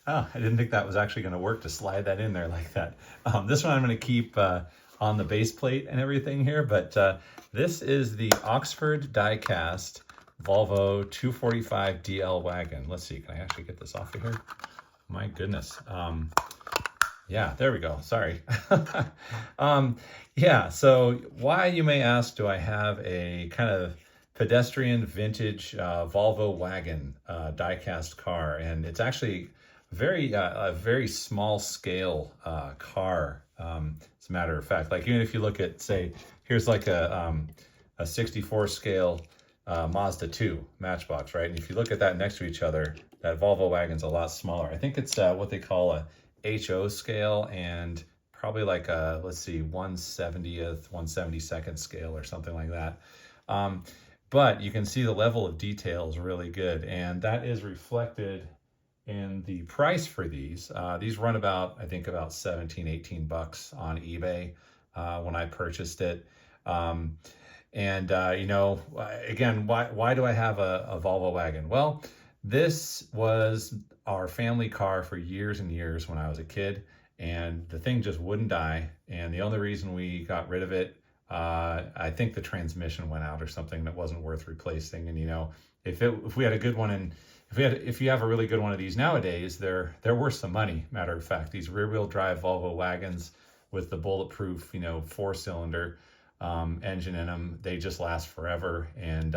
Oh, I didn't think that was actually going to work to slide that in there like that. This one I'm going to keep on the base plate and everything here, but this is the Oxford Diecast Volvo 245 DL wagon. Let's see, can I actually get this off of here? My goodness. Yeah, there we go. Sorry. Yeah, so why, you may ask, do I have a kind of pedestrian vintage Volvo wagon diecast car? And it's actually a very small scale car. As a matter of fact, like even if you look at, say, here's like a 64 scale Mazda 2 Matchbox, right? And if you look at that next to each other, that Volvo wagon's a lot smaller. I think it's what they call a HO scale, and probably like a, let's see, 1/70th, 1/72nd scale or something like that. But you can see the level of detail is really good, and that is reflected in the price for these. These run about, I think about 17, 18 bucks on eBay when I purchased it. You know, again, why do I have a Volvo wagon? Well, this was our family car for years and years when I was a kid, and the thing just wouldn't die. And the only reason we got rid of it, I think the transmission went out or something that wasn't worth replacing. And you know, if we had a good one, and if you have a really good one of these nowadays, they're worth some money. Matter of fact, these rear-wheel drive Volvo wagons with the bulletproof, you know, 4-cylinder engine in them, they just last forever. And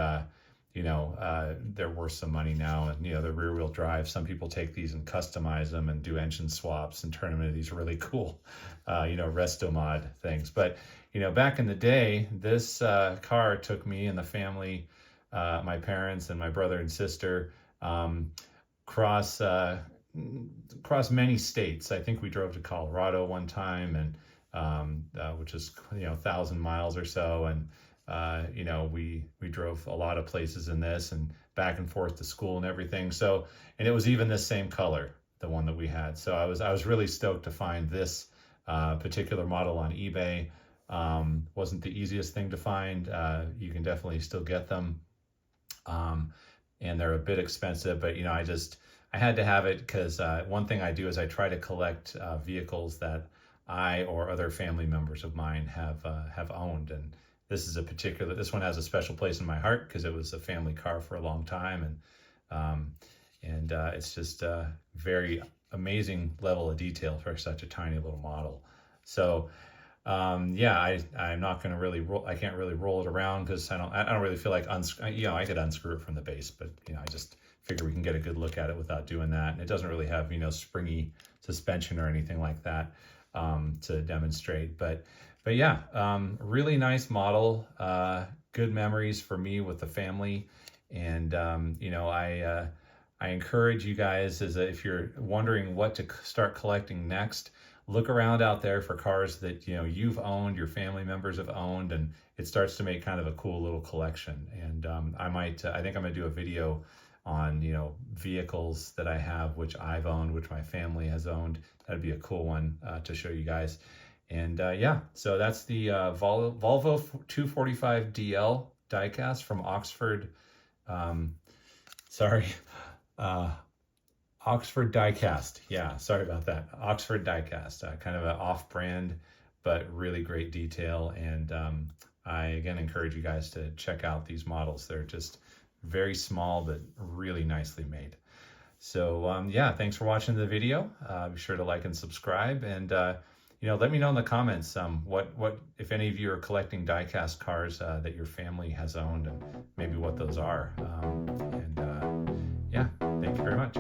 you know, they're worth some money now. And you know, the rear-wheel drive, some people take these and customize them and do engine swaps and turn them into these really cool you know, resto mod things. But you know, back in the day, this car took me and the family, my parents and my brother and sister, cross many states. I think we drove to Colorado one time, and which is, you know, 1,000 miles or so. And you know, we drove a lot of places in this, and back and forth to school and everything. So, and it was even the same color, the one that we had. So I was really stoked to find this particular model on eBay. Wasn't the easiest thing to find. You can definitely still get them. And they're a bit expensive, but you know, I had to have it because one thing I do is I try to collect vehicles that I or other family members of mine have owned. And this one has a special place in my heart because it was a family car for a long time. And it's just a very amazing level of detail for such a tiny little model. So yeah, I'm not going to really I can't really roll it around because I don't really feel like, you know, I could unscrew it from the base, but you know, I just figure we can get a good look at it without doing that. And it doesn't really have, you know, springy suspension or anything like that to demonstrate. But yeah, really nice model, good memories for me with the family. And, you know, I encourage you guys, if you're wondering what to start collecting next, look around out there for cars that, you know, you've owned, your family members have owned, and it starts to make kind of a cool little collection. And I think I'm gonna do a video on, you know, vehicles that I have, which I've owned, which my family has owned. That'd be a cool one to show you guys. And yeah, so that's the Volvo 245 DL diecast from Oxford. Oxford Diecast. Yeah, sorry about that. Oxford Diecast, kind of an off-brand, but really great detail. And I, again, encourage you guys to check out these models. They're just very small, but really nicely made. So yeah, thanks for watching the video. Be sure to like and subscribe. And you know, let me know in the comments what if any of you are collecting diecast cars that your family has owned, and maybe what those are. Yeah, thank you very much.